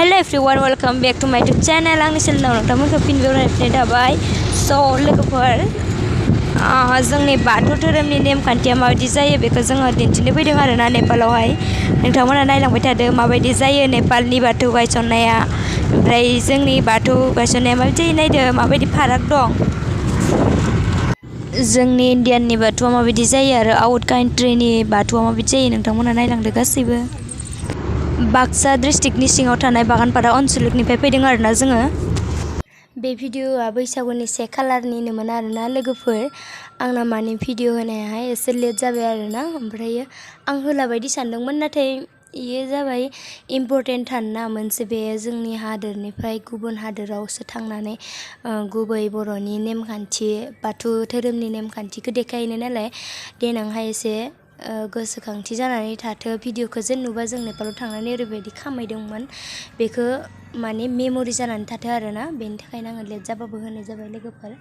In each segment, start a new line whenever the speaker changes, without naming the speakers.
Hello everyone, welcome back to my YouTube channel. आंनि चेनेलाव नोंथांमोनखौ फिन बेरायनाय थाबाय। लोगोफोर जोंनि बाथौ धोरोमनि नेमखान्थिया माबायदि जायो बेखौ जोङो दिन्थिनो फैदों आरोना नेपालावहाय। नोंथांमोना नायलांबाय थादो माबायदि जायो नेपालनि बाथौ गायसननाया, ओमफ्राय जोंनि बाथौ गायसननाया माबायदि जायो नायदो माबायदि फाराग दं। जोंनि इण्डियाननि बाथौआ माबायदि जायो आरो आउट कान्ट्रिनि बाथौआ माबायदि जायो नोंथांमोना नायलांदो गासैबो। बाक्सा डिस्ट्रिक्टनि सिङाव थानाय बागानपारा अनसोलनिफ्राय फैदों आरोना जोङो। बे भिडिअआ बैसागुनि 1 खालारनिनोमोन आरोना लोगोफोर। आंना माने भिडिअ होनायाहाय एसे लेट जाबाय आरोना, ओमफ्रायो आं होला बायदि सानदोंमोन, नाथाय इयो जाबाय इम्परटेन्ट आरोना मोनसे। बे जोंनि हादोरनिफ्राय गुबुन हादोरावसो थांनानै गुबै बर'नि नेमखान्थि बाथौ धोरोमनि नेमखान्थिखौ देखायहैनो नालाय, देनांहाय एसे गोसोखांथि जानानै थाथो। भिडिअखौ जे नुबा जों नेपालाव थांनानै ओरैबायदि खामायदोंमोन बेखौ माने मेम'रि जानानै थाथो आरोना, बेनि थाखायनो आङो लेट जाबाबो होनाय जाबाय लोगोफोर।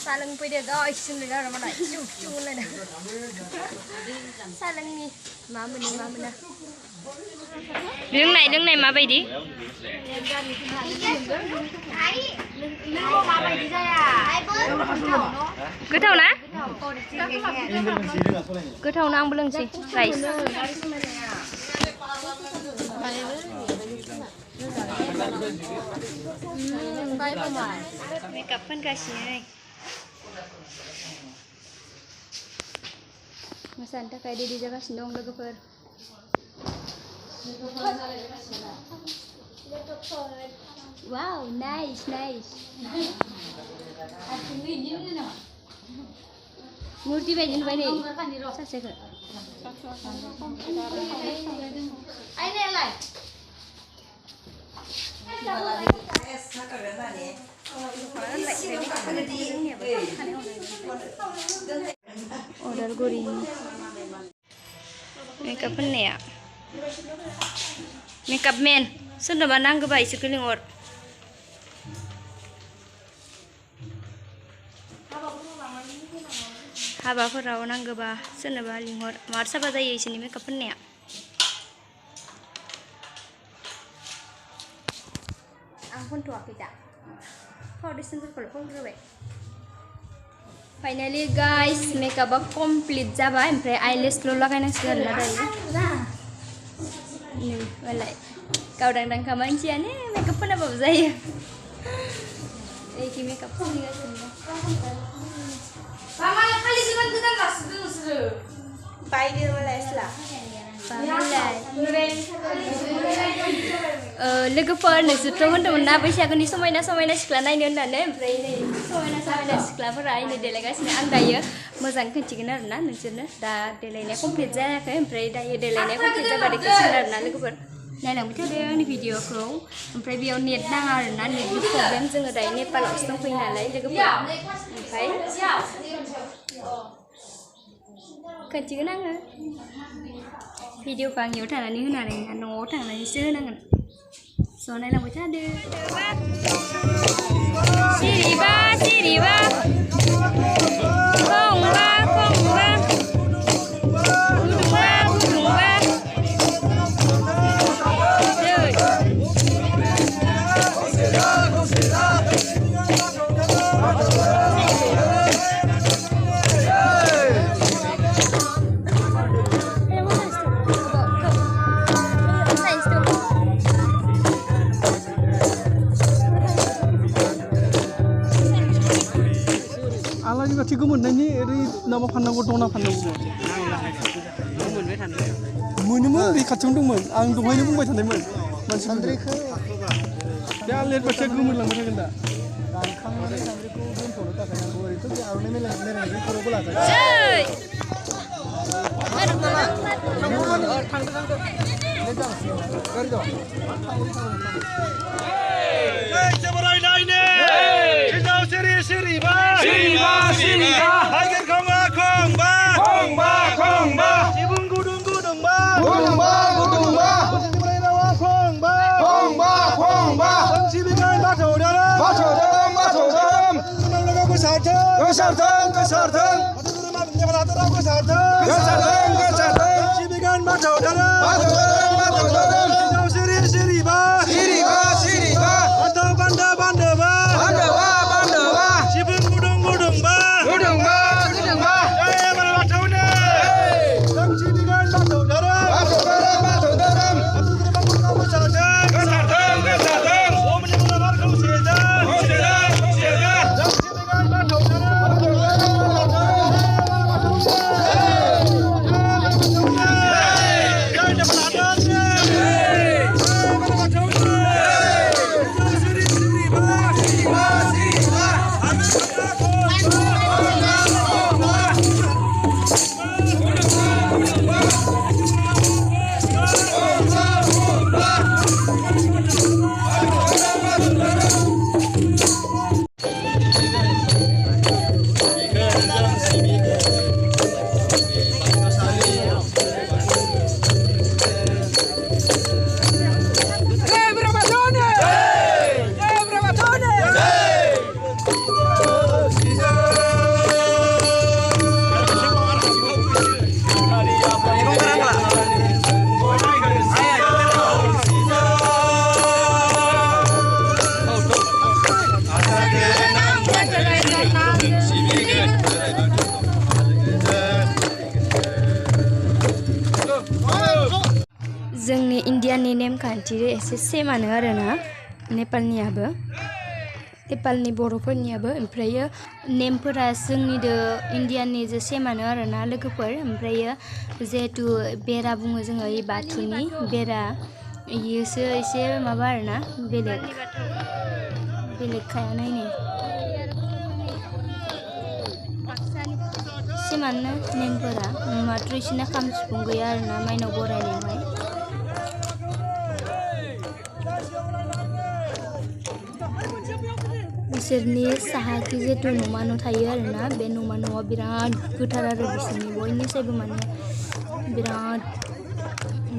सालों फैदो गाइस जोंनि गारा मालाय चिउ चिउ होनलायदों। सालोंनि मा मोनो मा मोना लोंनाय माबायदि गोथाव ना? गोथाव ना? आंबो लोंसै राइस। मेकआप फोनगासिनो नै मोसानो थाखाय रेडि जागासिनो दं लोगोफोर। वाव नाइस नाइस। मुर्ति बायदि नुबाय नै सासेखौ। अदालगुरि मेकआप फोननाया मेकआप मेन सोरनोबा नांगौबा इसोरखौ लिंहर। हाबाफोराव नांगौबा सोरनोबा लिंहर। मार साफा जायो इसोरनि मेकआप फोननाया। आं फोनथ'वाखै दा, फाउन्डेसनफोरखौल' फोनग्रोबाय। फाइनालि गाइस मेकआपआ कमप्लिट जाबाय, ओमफ्राय आइलेसल' लागायनांसिगोन आरोना दायो। मालाय गावदांदांखा मानसियानो मेकआप फोनाबाबो जायो। एखे मेकआप फोनगासिनो दं। लोगोफोर नोंसोरथ' होनदोंमोन ना बैसागोनि समायना समायना सिख्ला नायनो होननानै, ओमफ्राय नै समायना समायना सिख्लाफोरा इनै देलायगासिनो। आं दायो मोजां खोन्थिगोन आरोना नोंसोरनो। दा देलायनाया कमप्लिट जायाखै, ओमफ्राय दायो देलायनाया कमप्लिट जाबा देखायसिगोन आरोना लोगोफोर। नायलांबाय थादो आंनि भिडिअखौ। ओमफ्राय बेयाव नेट नाङा आरोना, नेटनि प्रब्लेम। जोङो दायो नेपालावसो दंफैयो नालाय लोगोफोर। ओमफ्राय खोन्थिगोन आङो भिडिअखौ आंनियाव थानानै होनानै ना न'आव थांनानैसो होनांगोन। स' नायलांबाय थादो। सिरिबा सिरिबा खंबा खंबा गुदुंबा गुदुंबा
आलारि बाथि गोमोरनायनि ओरै नामा फाननांगौ दना फाननांगौ मोनोमोन, बे खाथियावनो दंमोन। आं दहायनो बुंबाय थानायमोन मानसिफोरखौ बे आलारि बाथिया गोमोरलांबाय थागोन दा। दानखांनानै सान्द्रिखौ दोनथ'नो थाखाय नांगौ। ओरैथ' बे आर'नाइ मेलायनायनि खर'बो लाजायो। Khong ba
गोसारथों गोसारथों बाथौ धोरोमा नेपाल हादराव गोसारथों गोसारथों गोसारथों सिबिगोन बाथौ धोरोम हिनजाव सिरि सिरिबा सिरिबा सिरिबा बाथौ बान्दो बान्दोबा बान्दोबा बान्दोबा सिबुं गुदुं गुदुंबा गुदुंबा गुदुंबा जय बर बाथौनो जों सिबिगोन बाथौ धोरोम बाथौ धोरोम बाथौ धोरोम गोसारथों गोसारथों गोसारथों ओमनि मुलाबार खौसेजों खौसेजों खौसेजों जों सिबिगोन बाथौ धोरोम
जोंनि इण्डियानि नेमखान्थि एसे सेमानो आरोना नेपालनियाबो नेपालनि बर'फोरनियाबो ओमफ्रायो नेमफोरा जोंनिदो इण्डियानिजों सेमानो आरोना लोगोफोर ओमफ्रायो जिहेथु बेरा बुङो जोङो इ बाथौनि बेरा इयोसो एसे माबा आरोना बेलेगखाया नायनो सेमानो नेमफोरा माथ्र इसिना खाम सिफुं गैया आरोना माइनाव बरायनायावहाय बिसोरनि साहाखि जिहेतु नमा न' थायो आरोना बे नमा न'आ बिराद गोथार आरो बिसोरनि बयनिसायबो माने बिराद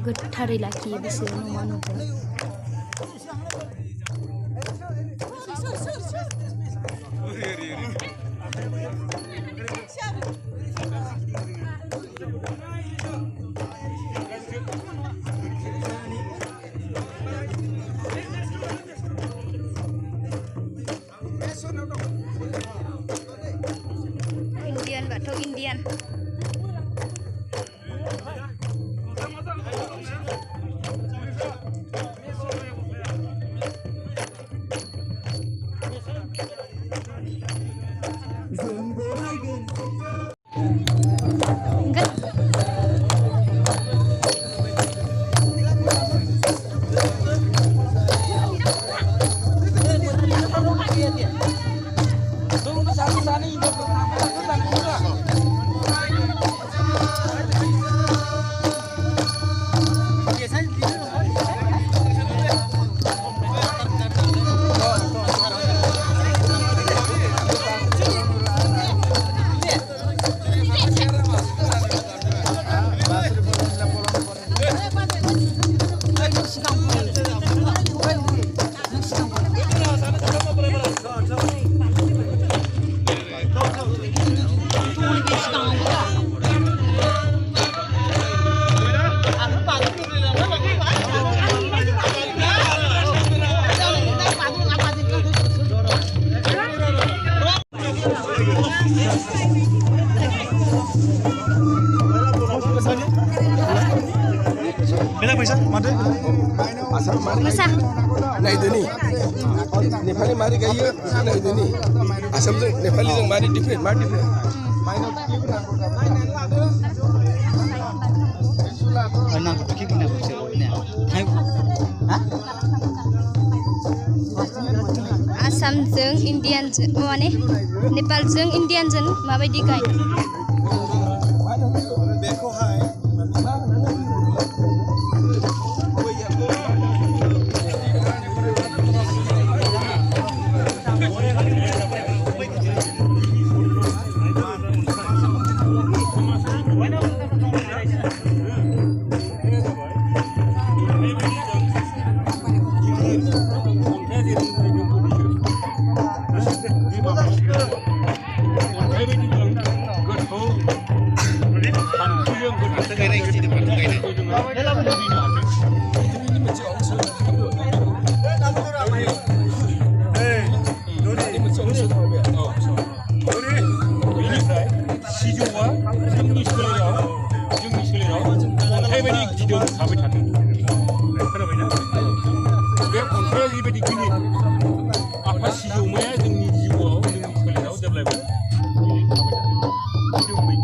गोथारै लाखियो बिसोर नमा न'खौ Indian bathau Indian
Bila पैसा माथो आसाम मारि नायदोनि नेपालि मारि गायो नायदोनि आसामजों नेपालिजों मारि डिफरेन्ट मा डिफरेन्ट
आसामजों इण्डियानजों माने नेपालजों इण्डियानजों माबायदि गायो
बेखौहाय
ओरैबायदि गिलिर आफा सिजौमाया जोंनि जिउआव जोंनि सोलेराव जेब्लायबो गिलिर थाबाय थागोन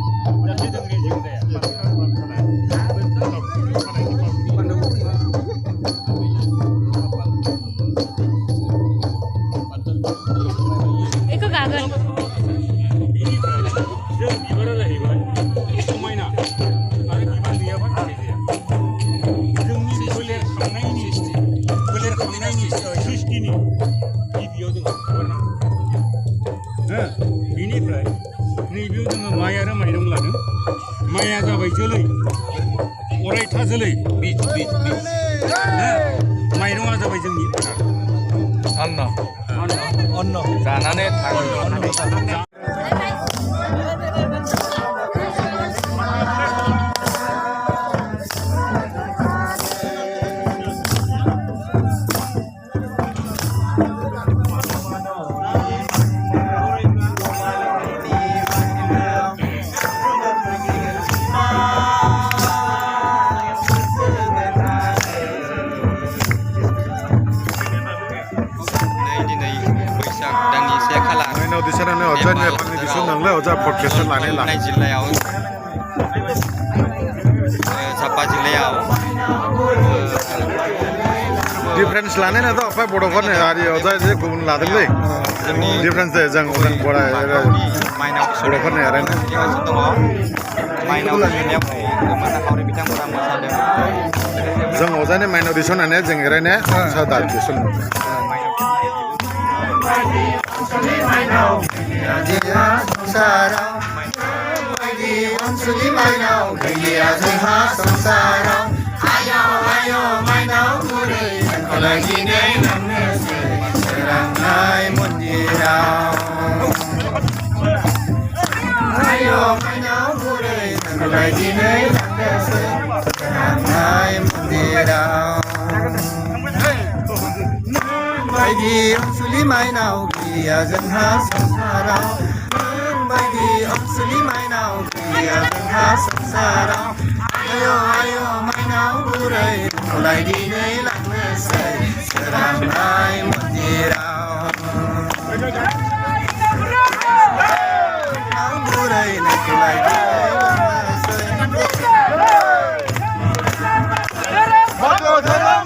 जाहाथे जों रेजें जाया
बेखौ गागोन
बेनिफ्राय जों बिबारा जाहैबाय समायना आरो बिबार गैयाबा फिथाइ जाया जोंनि फोलेर खांनायनि सृष्टिनि गिबियाव जोंहा बिबार नांगौ बेनिफ्राय नैबेयाव जोङो माइ आरो माइरं लादों माइया जाबाय जोलै अरायथा जोलै माइरङा जाबाय जोंनि
अन्न
जानानै
어디서는 어쩐 예방이 있었는데 어제 포켓을 많이 나.
जिल्लायाव झापा जिल्लायाव
डिफरेंस लाने ना तो अपने बड़ों ने यार ये अजय जे गुण लाते ले डिफरेंस है जंग उधर बड़ा है
माइनाव
बड़ों ने यार ना
माइनाव जिल्लायाव गोमाना खावरि बिथांमोना मोसादों
जंग अजय ने माइनाव दिसन ने जंग यार ने सादार दिसन
Dia sengsara Bagi Suli Mainau Dia Zengha sengsara Ayo ayo Mainau Murai Kalau gini namanya Serangai Mundirau Ayo Mainau Murai Kalau gini namanya Serangai Mundirau Bagi Suli Mainau Dia Zengha sengsara Bagi Suli Mainau Dia Zengha sengsara Ayo ayo Mainau Murai Mulai dini langnesai Serangai Mundirau Mainau Murai Mulai dini langnesai Madu dalam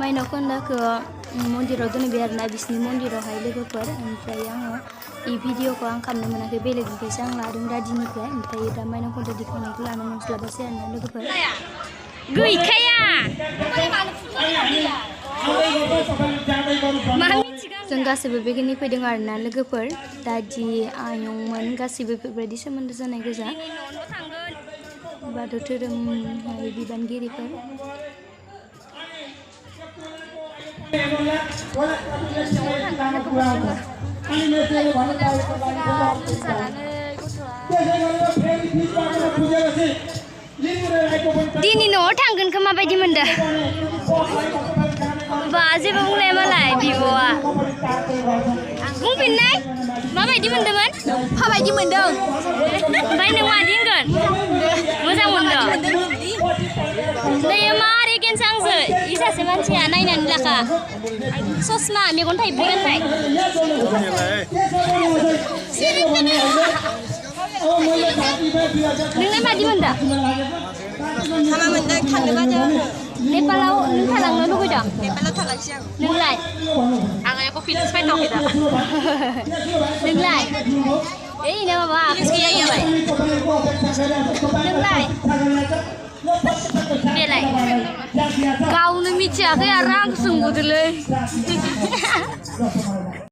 माइनाव खोन्दाखौ मन्दिराव दोनबाय आरोना बिसिनि मन्दिरावहाय लोगोफोर ओमफ्राय आङो E भिडिअखौ आं खालामनो मोनाखै बेलेगनिफ्रायसो आं लादों दादिनिफ्राय ओमफ्राय दा माइनाव खोन्दा दिखांनायखौ लानो मोनस्लाबासै आरोना लोगोफोर गैखाया जों गासैबो बेगिनि फैदों आरोना लोगोफोर दादि आयंमोन गासैबो बेफोरबायदि सोमोन्दो जानाय गोजा बाथौ धोरोमनि बिबानगिरिफोर दिनै न'आव थांगोनखौ माबायदि मोनदों बा जेबो बुंलाया मालाय बिब'आ बुंफिननाय माबायदि मोनदोंमोन माबायदि मोनदों ओमफ्राय नों मादि होनगोन मोजां मोनदों नैयो मारै गेनसांसो इ सासे मानसिया नायनानै लाखा ससमा मेगन थाइब्रै गाननाय नोंलाय मादि मोनदों
हामा मोनदों थांनो बादों
नेपालाव नों थालांनो लुबैदों
नेपालाव थालांसै आं
नोंलाय
आं एख' फिलिंस फैथ'वाखै दा
नोंलाय ओइ ना माबा
फिलिंस गैया इयावलाय
नोंलाय बेलाय गावनो मिथियाखै आरो आं सोंबोदोलै